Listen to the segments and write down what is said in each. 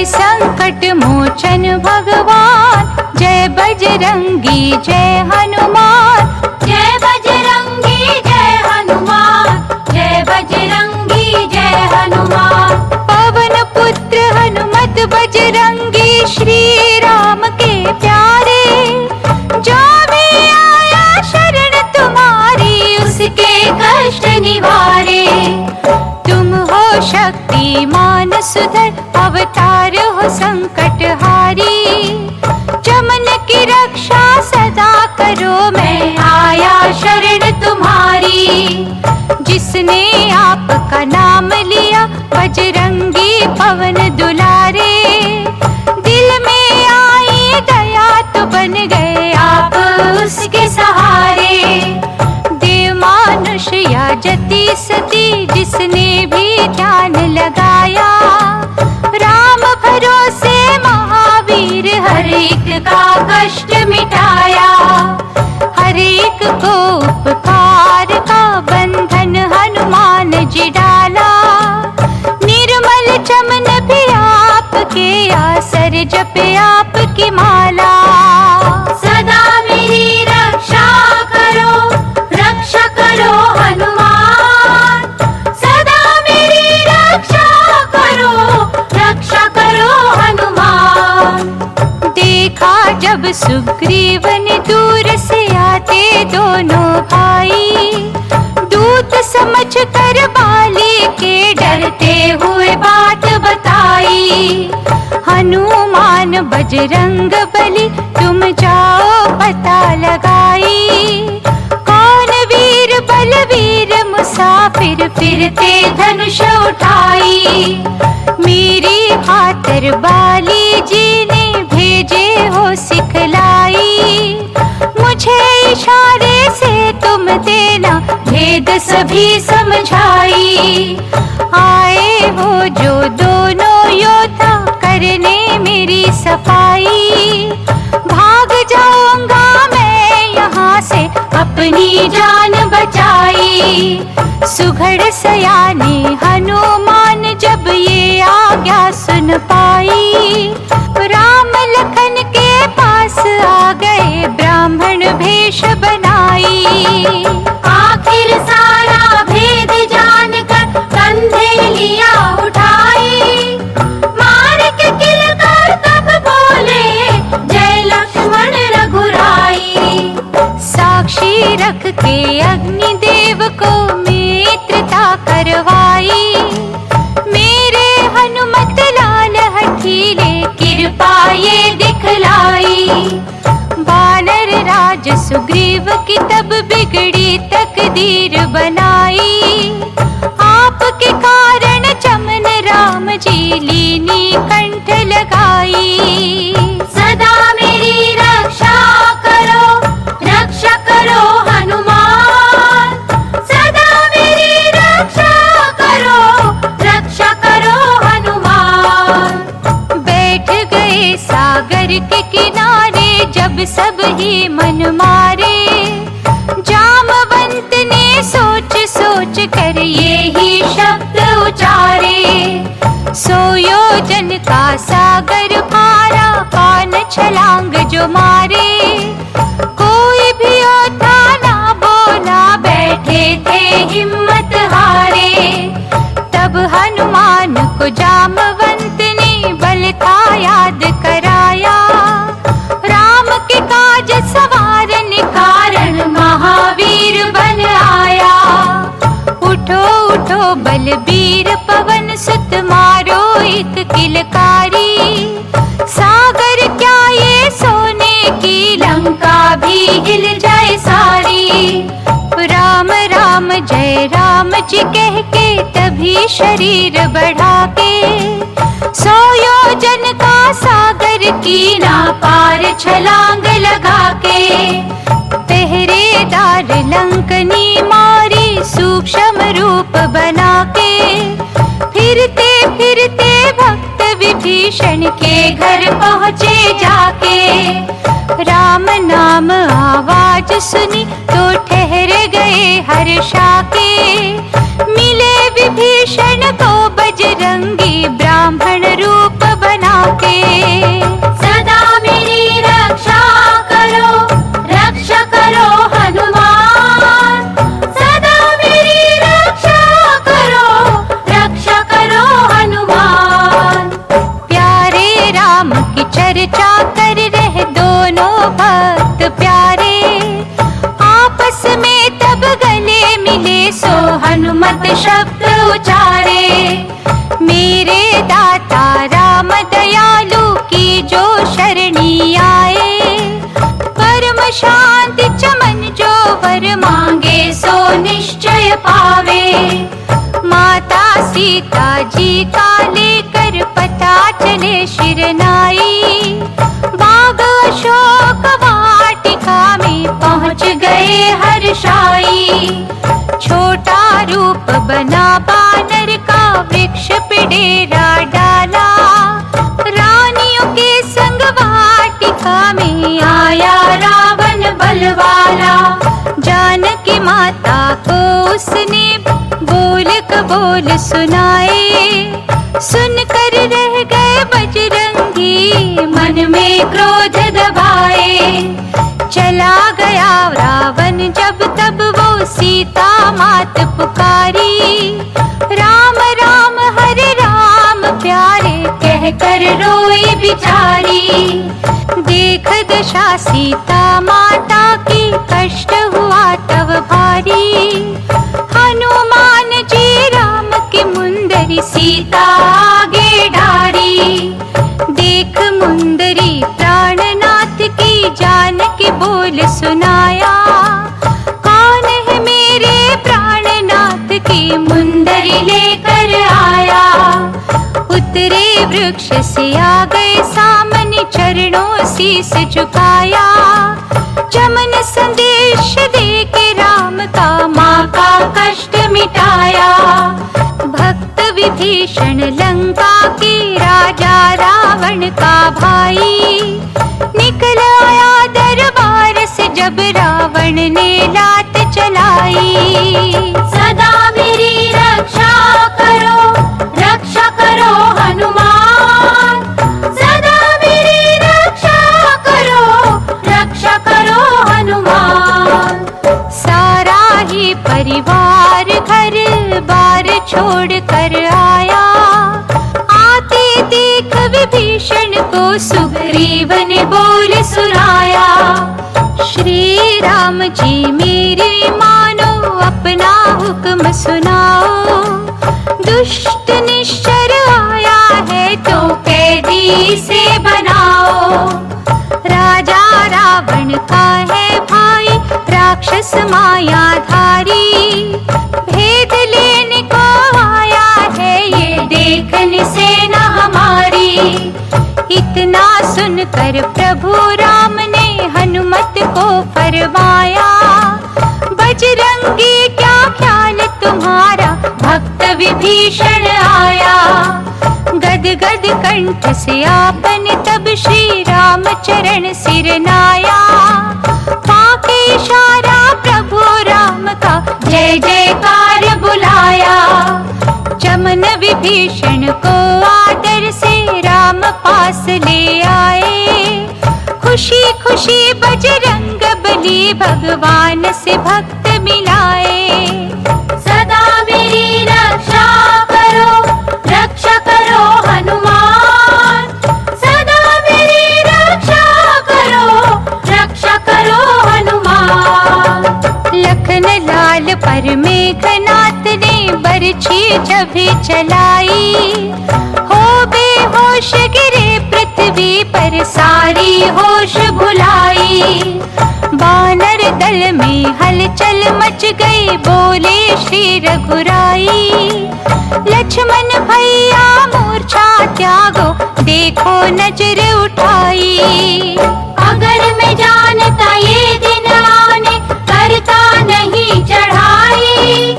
संकट मोचन भगवान, जय बजरंगी जय हनुमान। जय बजरंगी जय हनुमान, जय बजरंगी जय हनुमान। पवन पुत्र हनुमत बजरंगी, श्री राम के प्यारे। जो भी आया शरण तुम्हारी, उसके कष्ट निवारे। तुम हो शक्तिमान सुधर, अवतार हो संकट हारी। चमन की रक्षा सदा करो, मैं आया शरण तुम्हारी। जिसने आपका नाम लिया, बजरंगी पवन दुलारे। दिल में आई दया तो बन गए आप उसके सहारे। देव मानुष या जति सती, जिसने भी ध्यान लगाया। राम भरोसे महावीर, हर एक का कष्ट मिटाया। हर एक को उपकार का बंधन हनुमान जी डाला। निर्मल चमन भी आपके आसर, जपे आपकी माला। सदा मेरी रक्षा करो हनुमान। सदा मेरी रक्षा करो हनुमान। देखा जब सुग्रीव ने दूर से आते दोनों भाई, दूत समझ कर बाली के डरते हुए बात बताई। हनुमान बजरंग बली, तुम जाओ पता लगाई। कौन वीर बलवीर मुसाफिर, फिरते धनुष उठाई। मेरी खातिर बाली जी ने भेजे हो सिखलाई। मुझे इशारे से तुम देना, भेद सभी समझाई। आए हो जो दोनों योद्धा, करने मेरी सफाई। भाग जाऊंगा मैं यहाँ से, अपनी जान बचाई। सुघड़ सयाने हनुमान, जब ये आज्ञा सुन पाई। राम लखन के पास आ गए, ब्राह्मण भेष बनाई। आखिर सारा भेद जानकर, कंधे लिया उठाई। मार के किलकर तब बोले, जय लक्ष्मण रघुराई। साक्षी रख के अग्निदेव को मित्रता करवाई। मेरे हनुमत लाल हठीले, कृपा ये दिखलाई। वानर राज सुग्रीव की तब बिगड़ी तकदीर बनाई। आपके कारण चमन राम जी लीनी कंठ लगाई। सदा मेरी रक्षा करो हनुमान। सदा मेरी रक्षा करो हनुमान। बैठ गए सागर के किनारे, जब सब ही मन मारे। जामवंत ने सोच सोच कर ये ही शब्द उचारे। 100 योजन का सागर पारा, कौन छलांग जो मारे। कोई भी योद्धा ना बोला, बैठे थे हिम्मत हारे। तब हनुमान को जामवंत ने बल था याद कराया। राम के काज सवारने कारण, महावीर बन आया। उठो उठो बलबीर पवन सुत, मारो एक किलकारी। सागर क्या ये सोने की, लंका भी हिल जाए सारी। राम राम जय राम जी कह के, तभी शरीर बढ़ा के। 100 योजन का सागर की ना पार, छलांग लगा के। पहरेदार लंकनी मारी, सूक्ष्म रूप बना के। फिरते फिरते भक्त विभीषण के घर पहुँचे जाके। राम नाम आवाज सुनी, तो ठहर गए हर्षा के। मिले विभीषण को बजरंगी, ब्राह्मण रूप बना हनुमत शब्द उचारे। मेरे दाता राम दयालु की जो शरणी आए, परम शांति चमन जो वर मांगे सो निश्चय पावे। माता सीता जी का लेकर पता चले शिरनाई, बाग अशोक वाटिका में पहुँच गए हर्षाई। छोटा रूप बना बानर का वृक्ष पे डेरा डाला, रानियों के संग वाटिका में आया रावण बलवाला। जानकी माता को उसने बोल कबोल सुनाए, सुनकर रह गए बजरंगी मन में क्रोध दबाए। चला गया रावण जब तब वो सीता मात पुकारी, राम राम हरे राम प्यारे कह कर रोई बिचारी। देख दशा सीता माता की कष्ट हुआ तब भारी, हनुमान जी राम की मुंदरी सीता आगे डारी। देख मुंदरी प्राणनाथ की जानकी बोल सुनाया, कौन है मेरे प्राणनाथ की मुंदरी लेकर आया। उतरे वृक्ष से आ गए सामने चरणों शीस झुकाया, चमन संदेश दे के राम का माँ का कष्ट मिटाया। भक्त विभीषण लंका के राजा रावण का भाई, निकल आया दरबार से जब रावण ने लात चलाई। सदा मेरी रक्षा करो हनुमान। सदा मेरी रक्षा करो हनुमान। सारा ही परिवार घर बार छोड़ कर आया, आते देख विभीषण को सुग्रीव ने बोल सुनाया। श्री राम जी मेरी मानो अपना हुक्म सुनाओ, दुष्ट निश्चर आया है तो कैदी से बनाओ। राजा रावण का है भाई राक्षस मायाधारी, भेद लेने को आया है ये देखने से न हमारी। इतना सुनकर प्रभु राम ने हनुमत को फरमाया, बजरंगी क्या ख्याल तुम्हारा भक्त विभीषण आया। गद गद कंठ से आपने तब श्री राम चरण सिर नाया, पाके इशारा प्रभु राम का जय जयकार बुलाया। चमन विभीषण को आदर से राम पास ले आए, खुशी खुशी बजरंग बली भगवान से भक्त मिलाए। सदा मेरी रक्षा करो हनुमान। सदा मेरी रक्षा करो हनुमान। लखन लाल पर मेघनाथ ने बरछी जब चलाई, हो बेहोश गिरे पृथ्वी पर सारी होश भुलाई। बानर दल में हलचल मच गई बोले श्री रघुराई, लक्ष्मण भैया मूर्छा त्यागो देखो नजर उठाई। अगर मैं जानता ये दिन आने करता नहीं चढ़ाई,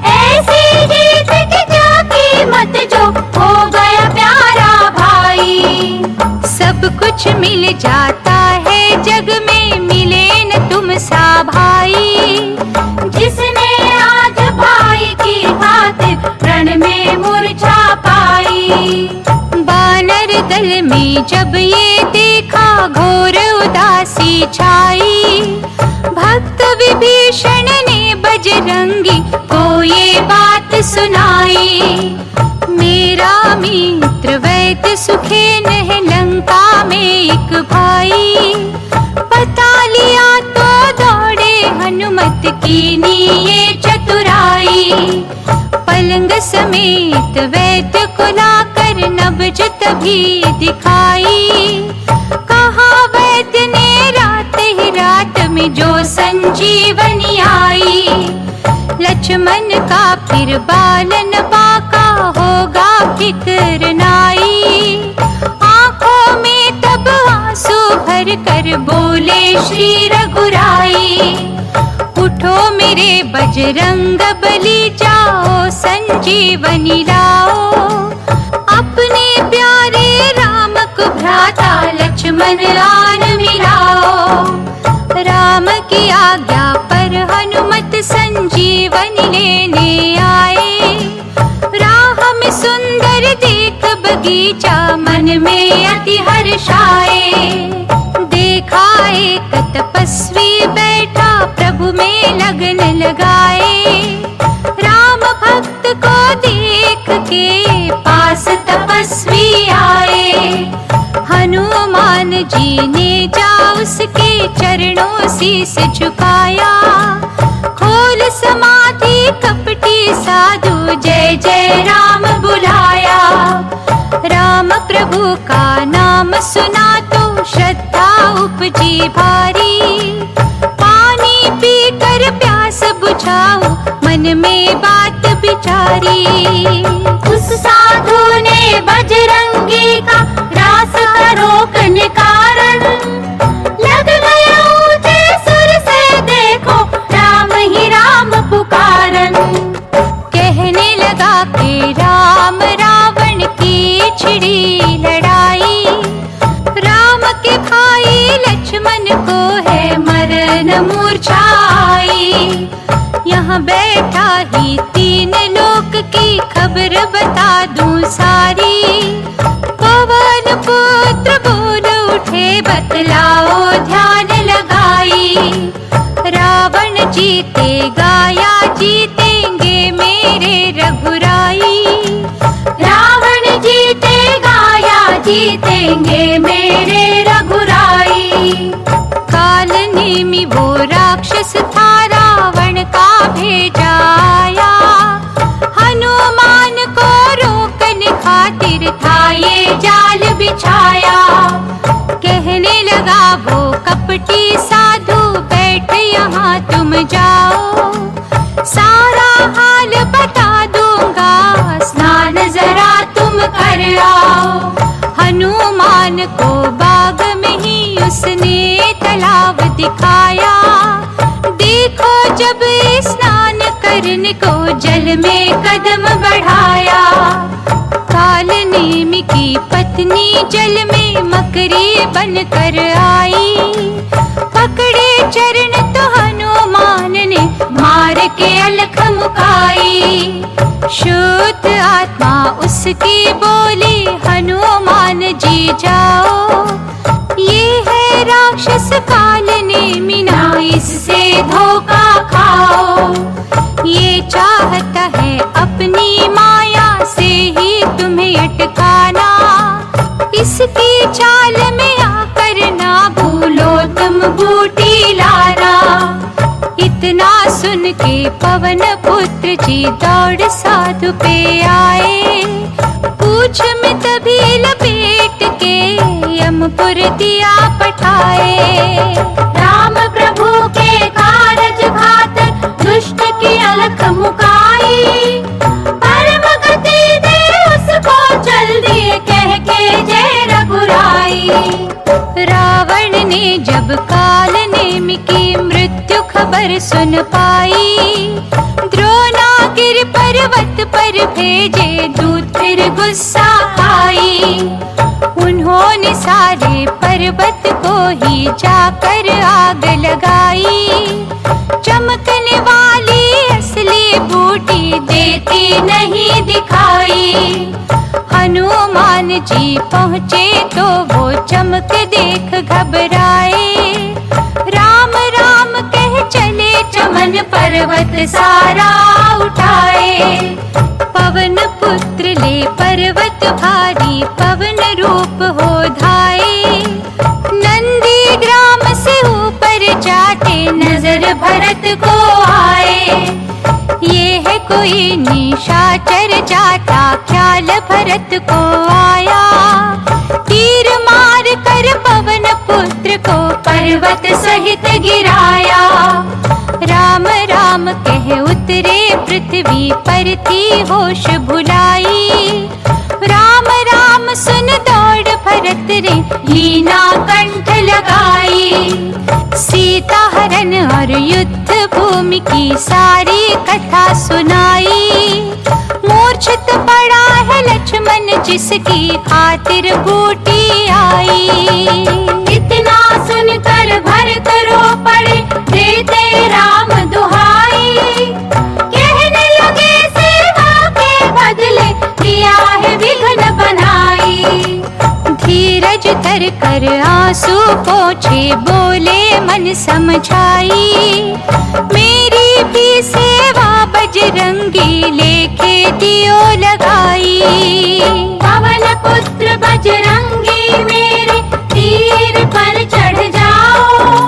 ऐसी जीत की क्या कीमत जो हो गया प्यारा भाई। सब कुछ मिल जाता है जग में मिले न तुम सा भाई, जिसने आज भाई की खातिर रण में मूर्छा पाई। बानर दल में जब ये देखा घोर उदासी छाई, भक्त विभीषण ने बजरंगी को ये बात सुनाई। मेरा मित्र वैद्य सुखेन है लंका में एक भाई, पता लिया तो दौड़े हनुमत की ये चतुराई। पलंग समेत वैद्य को लाकर नब्ज तभी दिखाई। कहा वैद्य ने रात ही रात में जो संजीवनी आई। लक्ष्मण का फिर बालन बाका होगा फिक्र नाई। आंखों में तब आंसू भर कर बोले श्री रघुराई। उठो मेरे बजरंग बली जाओ संजीवनी लाओ। अपने प्यारे राम को भ्राता लक्ष्मण आन मिलाओ। राम की आज्ञा पर हनुमत संजीवनी लेने आए। राह में सुंदर देख बगीचा मन में अति हर्षाए। देखा एक तपस्वी बैठा प्रभु में लगन लगाए। राम भक्त को देख के पास तपस्वी आए। हनुमान जी ने जा उसके चरणों शीस झुकाया। खोल समाधि कपटी साधु जय जय राम बुलाया। राम प्रभु का नाम सुना तो श्रद्धा उपजी भारी। पानी पीकर प्यास बुझाओ मन में बात विचारी। उस साधु ने बजरंगी का रास्ता रोकने कारण लग गया ऊंचे सुर से देखो राम ही राम पुकारन। कहने लगा कि राम रावण की छिड़ी लड़ाई। राम के भाई लक्ष्मण को है मरण मूर्छाई। यहाँ बैठा ही तीन लोक की खबर बता दूं सारी। पवन पुत्र बोल उठे बतलाओ ध्यान लगाई। रावण जीतेगा या जीतेंगे मेरे रघुराई। रावण जीतेगा या जीतेंगे मेरे रघुराई। काल नेमि वो राक्षस था रावण का भेजा आया। हनुमान को रोकने खातिर था ये जाल बिछाया। कहने लगा वो कपटी साधु बैठ यहाँ तुम जाओ। सारा हाल बता दूंगा स्नान जरा तुम कर आओ। हनुमान को बाग में ही उसने तालाब दिखाया। देखो जब स्नान करने को जल में कदम बढ़ाया। काल नेमि की पत्नी जल में मकरी बनकर आई। पकड़े चरण तो हनुमान ने मार के अलख मुकाई। शुद्ध आत्मा उसकी बोली हनुमान जी जाओ। ये है राक्षस काल नेमि ना इससे धोखा खाओ। ये चाहता है अपनी माया से ही तुम्हें अटकाना। इसकी चाल में आकर ना भूलो तुम बूटी लाना। इतना सुन के पवन पुत्र जी दौड़ साधु पे आए। पूछ में तभी लपेट के यमपुर दिया पठाए। राम प्रभु के कारज घातक दुष्ट की अलख मुकाई। परम गति दे उसको जल्दी कह के जय रघुराई। रावण ने जब काल नेमि की मृत्यु खबर सुन पाई। द्रोणागिरि पर्वत पर भेजे दूत फिर गुस्सा आई। उन्होंने सारे पर्वत को ही जाकर आग लगाई। चमकने वाली असली बूटी देती नहीं दिखाई। हनुमान जी पहुँचे तो वो चमक देख घबराए। राम राम कह चले चमन पर्वत सारा उठाए। पवन पुत्र ले पर्वत भारी पवन रूप हो धाये। नंदी ग्राम से ऊपर जाके नजर भरत को आए। ये है कोई निशाचर जाता ख्याल भरत को आया। तीर मार कर पवन पुत्र को पर्वत सहित गिराया। राम राम कह उतरे पृथ्वी पर थी होश भुलाई। राम राम सुन दौड़ भरत रे लीना कंठ लगाई। सीता हरण और युद्ध भूमि की सारी कथा सुनाई। मूर्छित पड़ा है लक्ष्मण जिसकी खातिर बूटी आई। इतना सुनकर भरत रो पड़े देते राम दुहाई। कहने लगे सेवा के बदले दिया है विघ्न बनाई। धीरज धर कर आंसू पोंछे बोले मन समझाई। मेरी भी सेवा बजरंगी लेके दियो लगाई। पवन पुत्र बजरंगी मेरे तीर पर चढ़ जाओ।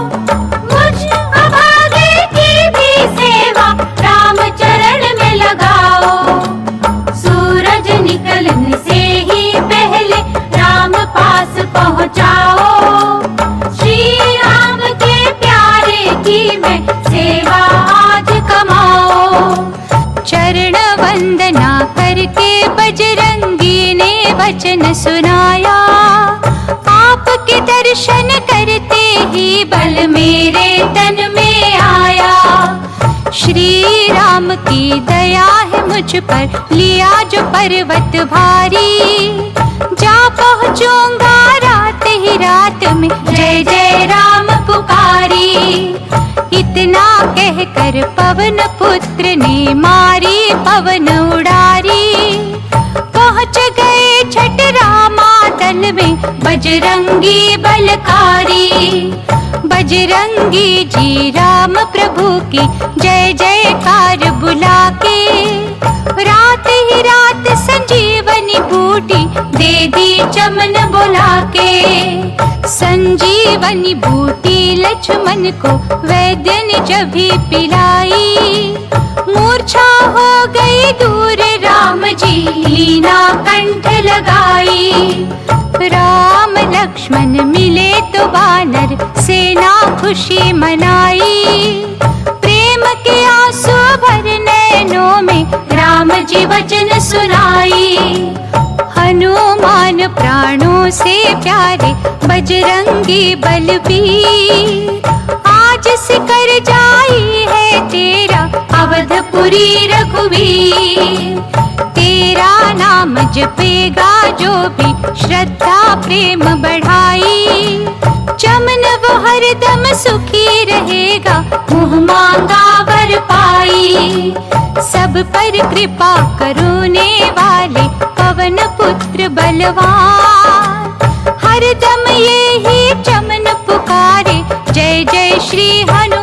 मुझ अभागे की भी सेवा राम चरण में लगाओ। सूरज निकलने से ही पहले राम पास पहुँचाओ। श्री राम के प्यारे की मैं सेवा आज कमाओ। चरण वंदना करके बजरंगी ने वचन सुनाया। आपके दर्शन करते ही बल मेरे तन में आया। श्री राम की दया है मुझ पर लिया जो पर्वत भारी। जा पहुँचूंगा रात ही रात में जय जय राम पुकारी। इतना कहकर पवन पुत्र ने मारी पवन उड़ारी। पहुँच गए छठ रामा दल में बजरंगी बलकारी। बजरंगी जी राम प्रभु की जय जयकार बुला के। रात ही रात संजीवनी बूटी दे दी चमन बुला के। संजीवनी बूटी लक्ष्मण को वैद्य ने जब भी पिलाई। मूर्छा हो गई दूर राम जी लीना कंठ लगाई। राम लक्ष्मण मिले तो वानर सेना खुशी मनाई। प्रेम के आंसू भर नैनों में राम जी वचन सुनाई। हनुमान प्राणों से प्यारे बजरंगी बलबीर। आज सिकर जाई है तेरा अवधपुरी रघुवीर। तेरा नाम जपेगा जो भी श्रद्धा प्रेम बढ़ाई। चमन वो हरदम सुखी रहेगा मुँह मांगा वर पाई। सब पर कृपा करुणे वाले पवन पुत्र बलवान। हरदम ये ही चमन पुकारे जय जय श्री हनुमान।